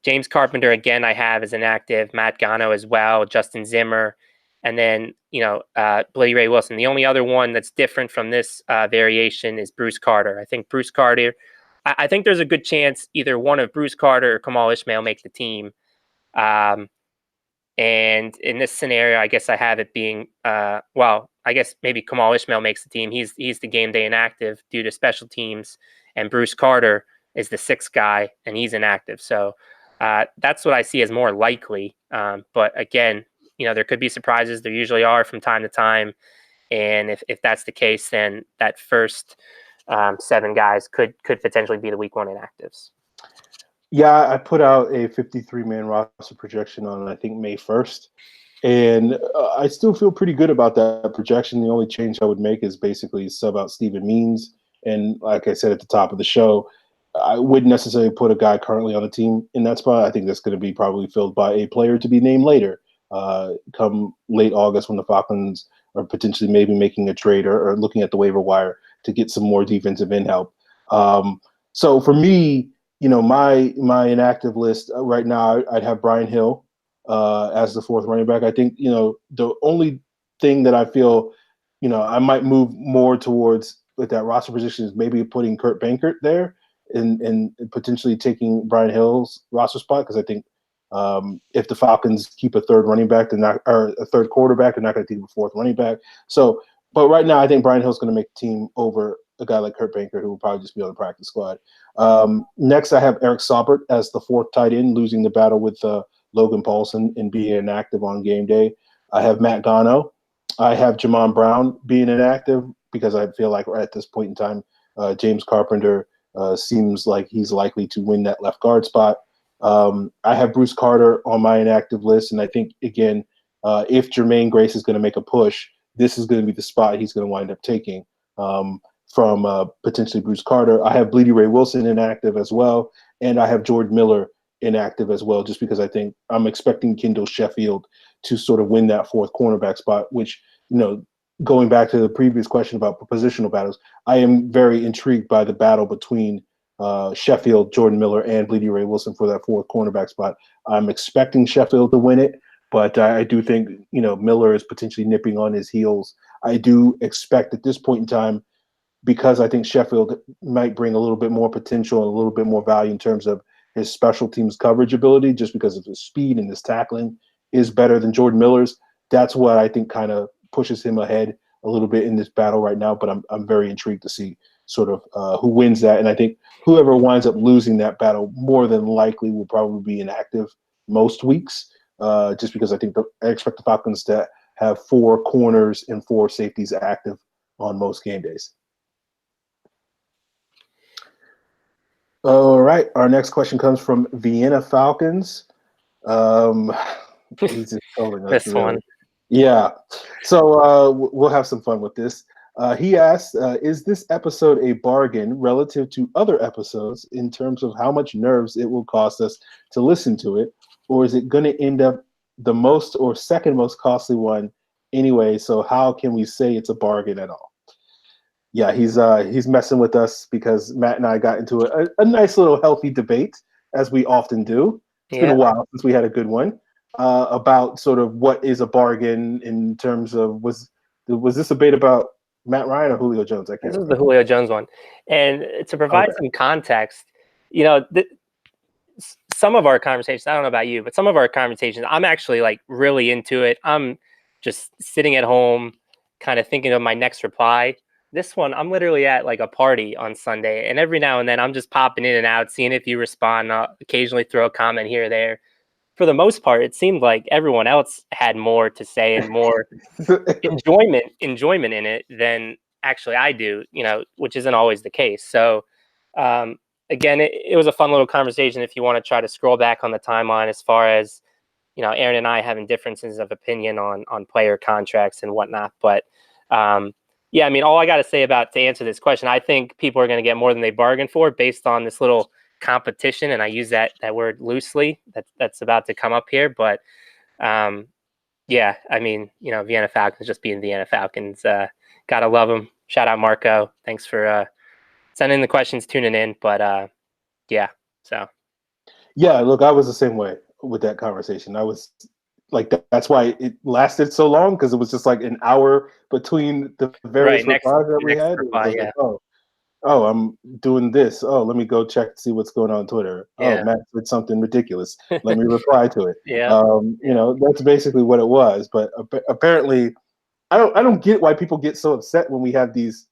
James Carpenter, again, I have as inactive. Matt Gano as well. Justin Zimmer. And then, Blitty Ray Wilson. The only other one that's different from this variation is Bruce Carter. I think Bruce Carter, I think there's a good chance either one of Bruce Carter or Kamal Ishmael make the team. And in this scenario, I guess I have it being, I guess maybe Kamal Ishmael makes the team. He's the game day inactive due to special teams. And Bruce Carter is the 6th guy, and he's inactive. So that's what I see as more likely. But again, there could be surprises. There usually are from time to time. And if that's the case, then that first 7 guys could potentially be the week 1 inactives. Yeah, I put out a 53-man roster projection on, I think, May 1st. And I still feel pretty good about that projection. The only change I would make is basically sub out Steven Means. And like I said at the top of the show, I wouldn't necessarily put a guy currently on the team in that spot. I think that's going to be probably filled by a player to be named later, come late August when the Falcons are potentially maybe making a trade or looking at the waiver wire to get some more defensive end help. So for me, my inactive list right now, I'd have Brian Hill as the 4th running back. I think, the only thing that I feel, I might move more towards with that roster position is maybe putting Kurt Bankert there and potentially taking Brian Hill's roster spot, because I think If the Falcons keep a third running back, or a third quarterback, they're not going to keep a fourth running back. So, but right now, I think Brian Hill's going to make the team over a guy like Kurt Banker, who will probably just be on the practice squad. Next, I have Eric Saubert as the fourth tight end, losing the battle with Logan Paulson and being inactive on game day. I have Matt Gano. I have Jamon Brown being inactive because I feel like at this point in time, James Carpenter seems like he's likely to win that left guard spot. I have Bruce Carter on my inactive list, and I think, again, if Jermaine Grace is going to make a push, this is going to be the spot he's going to wind up taking from potentially Bruce Carter. I have Bleedy Ray Wilson inactive as well, and I have Jordan Miller inactive as well, just because I think I'm expecting Kendall Sheffield to sort of win that fourth cornerback spot, which, going back to the previous question about positional battles, I am very intrigued by the battle between Sheffield, Jordan Miller, and Bleedy Ray Wilson for that fourth cornerback spot. I'm expecting Sheffield to win it, but I do think, Miller is potentially nipping on his heels. I do expect at this point in time, because I think Sheffield might bring a little bit more potential and a little bit more value in terms of his special teams coverage ability, just because of his speed and his tackling is better than Jordan Miller's. That's what I think kind of pushes him ahead a little bit in this battle right now, but I'm very intrigued to see sort of who wins that. And I think whoever winds up losing that battle more than likely will probably be inactive most weeks, just because I expect the Falcons to have 4 corners and 4 safeties active on most game days. All right, our next question comes from Vienna Falcons. He's just trolling us. This one. Yeah. So we'll have some fun with this. He asked, is this episode a bargain relative to other episodes in terms of how much nerves it will cost us to listen to it, or is it going to end up the most or second most costly one anyway? So how can we say it's a bargain at all? Yeah, he's messing with us because Matt and I got into a nice little healthy debate, as we often do. It's been a while since we had a good one about sort of what is a bargain in terms of was this a debate about Matt Ryan or Julio Jones? This is the Julio Jones one. And to provide some context, some of our conversations, I don't know about you, but some of our conversations, I'm actually like really into it. I'm just sitting at home kind of thinking of my next reply. This one, I'm literally at like a party on Sunday, and every now and then I'm just popping in and out, seeing if you respond, occasionally throw a comment here or there. For the most part, it seemed like everyone else had more to say and more enjoyment in it than actually I do, which isn't always the case. So, again, it was a fun little conversation if you want to try to scroll back on the timeline as far as, Aaron and I having differences of opinion on player contracts and whatnot. But, yeah, I mean, all I got to say to answer this question, I think people are going to get more than they bargained for based on this little competition, and I use that word loosely. That's about to come up here, but yeah, I mean, Vienna Falcons just being Vienna Falcons. Gotta love them. Shout out Marco. Thanks for sending the questions, tuning in. But yeah, so yeah, look, I was the same way with that conversation. I was like, that's why it lasted so long, because it was just like an hour between the various replies that we had. Reply, like, oh, I'm doing this. Oh, let me go check to see what's going on Twitter. Oh, Matt said something ridiculous. Let me reply to it. That's basically what it was. But apparently, I don't get why people get so upset when we have these.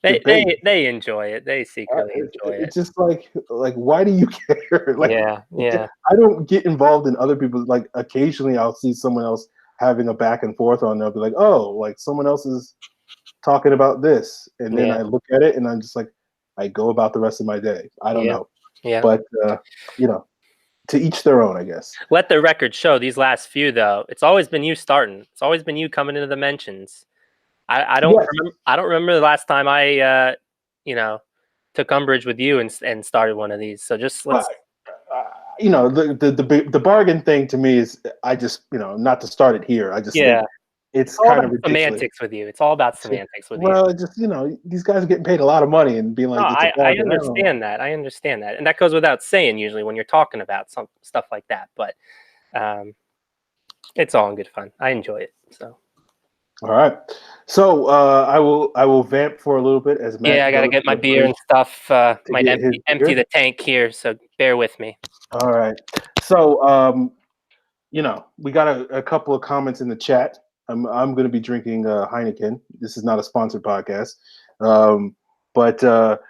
They enjoy it. They secretly enjoy it. It's just like why do you care? Like, yeah. I don't get involved in other people's. Like, occasionally I'll see someone else having a back and forth on there. I'll be like, oh, like someone else is talking about this, and then I look at it and I'm just like, I go about the rest of my day. I don't know. But to each their own, I guess. Let the record show these last few, though, it's always been you starting. It's always been you coming into the mentions. I don't remember the last time I took umbrage with you and started one of these. So just let's the bargain thing to me is, I just, not to start it here. I just think it's kind of ridiculous. Semantics with you. It's all about semantics with you. Well, just, these guys are getting paid a lot of money and being like, I understand that. I understand that. And that goes without saying usually when you're talking about some stuff like that. But it's all in good fun. I enjoy it. So All right. So I will vamp for a little bit as Matt Yeah, I gotta goes get to my the beer fridge and stuff. to Might get his empty beer. the tank here, so bear with me. All right. So we got a couple of comments in the chat. I'm going to be drinking Heineken. This is not a sponsored podcast, but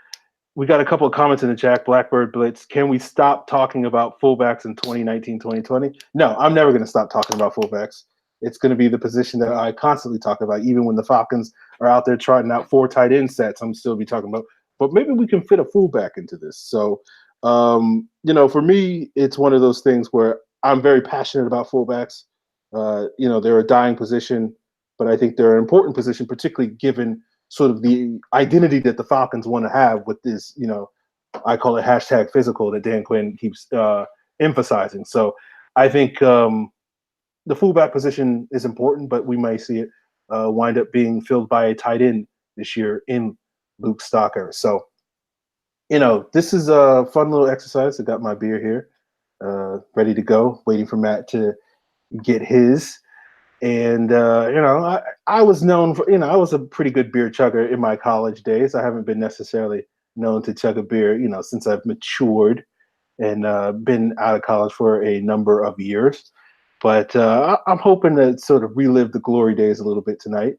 we got a couple of comments in the chat. Blackbird Blitz, can we stop talking about fullbacks in 2019, 2020? No, I'm never going to stop talking about fullbacks. It's going to be the position that I constantly talk about, even when the Falcons are out there trotting out 4 tight end sets. I'm still be talking about, but maybe we can fit a fullback into this. So, for me, it's one of those things where I'm very passionate about fullbacks. They're a dying position, but I think they're an important position, particularly given sort of the identity that the Falcons want to have with this, I call it hashtag physical that Dan Quinn keeps emphasizing. So I think the fullback position is important, but we may see it wind up being filled by a tight end this year in Luke Stocker. So, this is a fun little exercise. I got my beer here, ready to go, waiting for Matt to get his. And I was known for, I was a pretty good beer chugger in my college days. I haven't been necessarily known to chug a beer, since I've matured and been out of college for a number of years. But I'm hoping to sort of relive the glory days a little bit tonight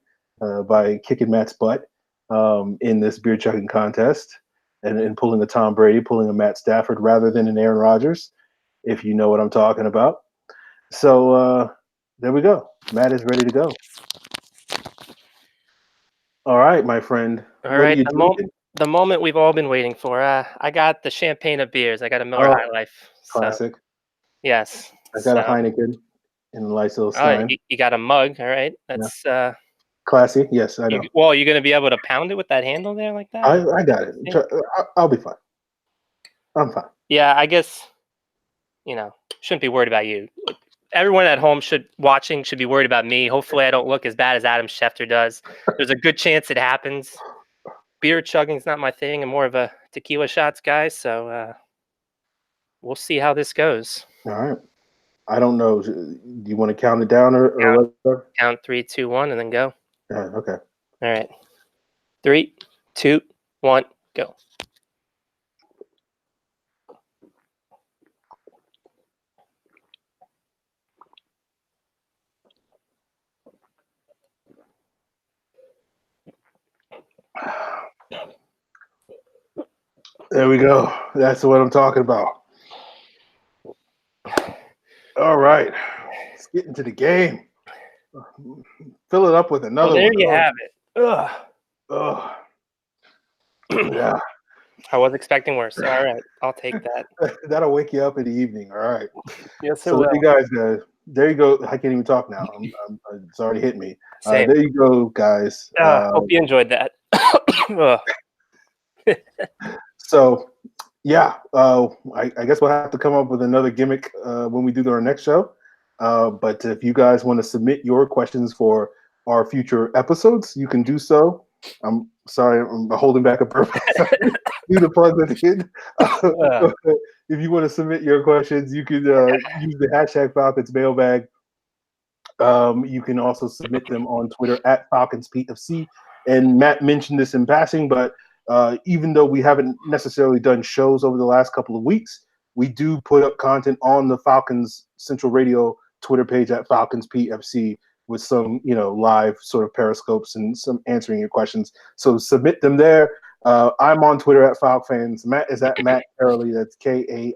by kicking Matt's butt in this beer chugging contest and pulling a Tom Brady, pulling a Matt Stafford rather than an Aaron Rodgers, if you know what I'm talking about. So there we go. Matt is ready to go. All right, my friend. All What are right, you drinking? the moment we've all been waiting for. I got the champagne of beers. I got a Miller Oh, High Life. So classic. yes. I got a So Heineken in a nice little oh, Stein. you got a mug. All right. Yeah. That's Classy. Yes, I know. you're gonna be able to pound it with that handle there like that. I got it. Yeah. I'll be fine. I'm fine. Yeah, I guess shouldn't be worried about you. Everyone at home should be worried about me. Hopefully, I don't look as bad as Adam Schefter does. There's a good chance it happens. Beer chugging's not my thing. I'm more of a tequila shots guy. So we'll see how this goes. All right. I don't know. Do you want to count it down or whatever? Count 3, 2, 1, and then go. Okay. All right. 3, 2, 1, go. There we go. That's what I'm talking about. All right. Let's get into the game. Fill it up with another There one. you have it. Ugh. Oh. Yeah. I was expecting worse. All right, I'll take that. That'll wake you up in the evening. All right. Yes, it So will. there you guys go. There you go. I can't even talk now. It's already hit me. Same. There you go, guys. Hope you enjoyed that. Ugh. So, yeah, I guess we'll have to come up with another gimmick when we do our next show. But if you guys want to submit your questions for our future episodes, you can do so. I'm sorry, I'm holding back a burp. Do the plug at the end. If you want to submit your questions, you can use the hashtag Falcons mailbag. You can also submit them on Twitter at FalconsPFC. And Matt mentioned this in passing, but even though we haven't necessarily done shows over the last couple of weeks, we do put up content on the Falcons Central Radio Twitter page at FalconsPFC with some, live sort of periscopes and some answering your questions. So submit them there. I'm on Twitter at FalcFans. Matt is at Matt Karoly. That's Karoly.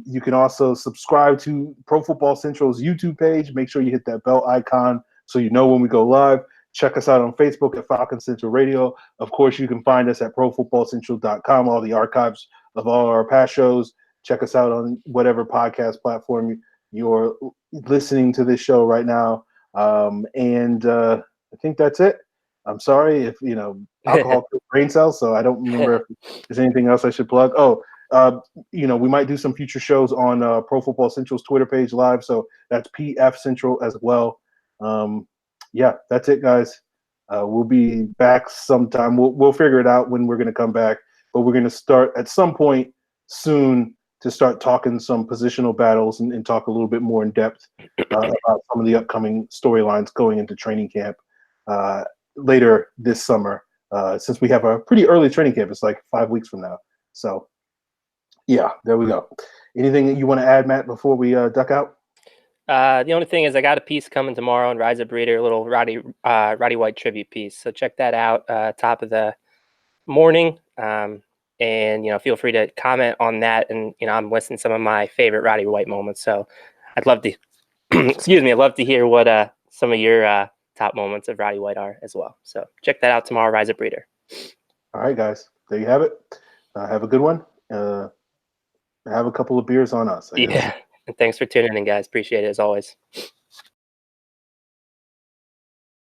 You can also subscribe to Pro Football Central's YouTube page. Make sure you hit that bell icon so you know when we go live. Check us out on Facebook at Falcons Central Radio. Of course, you can find us at profootballcentral.com, all the archives of all our past shows. Check us out on whatever podcast platform you're listening to this show right now. And I think that's it. I'm sorry if, alcohol brain cells, so I don't remember if there's anything else I should plug. We might do some future shows on Pro Football Central's Twitter page live. So that's PF Central as well. Yeah, that's it, guys. We'll be back sometime. We'll figure it out when we're going to come back, but we're going to start at some point soon to start talking some positional battles and talk a little bit more in depth about some of the upcoming storylines going into training camp later this summer. Since we have a pretty early training camp, it's like 5 weeks from now. So, yeah, there we go. Anything that you want to add, Matt, before we duck out? The only thing is I got a piece coming tomorrow on Rise Up Breeder, a little Roddy White tribute piece. So check that out, top of the morning. And, feel free to comment on that. And, I'm listing some of my favorite Roddy White moments. So I'd love to, excuse me, I'd love to hear what some of your top moments of Roddy White are as well. So check that out tomorrow, Rise Up Breeder. All right, guys, there you have it. Have a good one. Have a couple of beers on us, I guess. Yeah. And thanks for tuning in, guys. Appreciate it as always.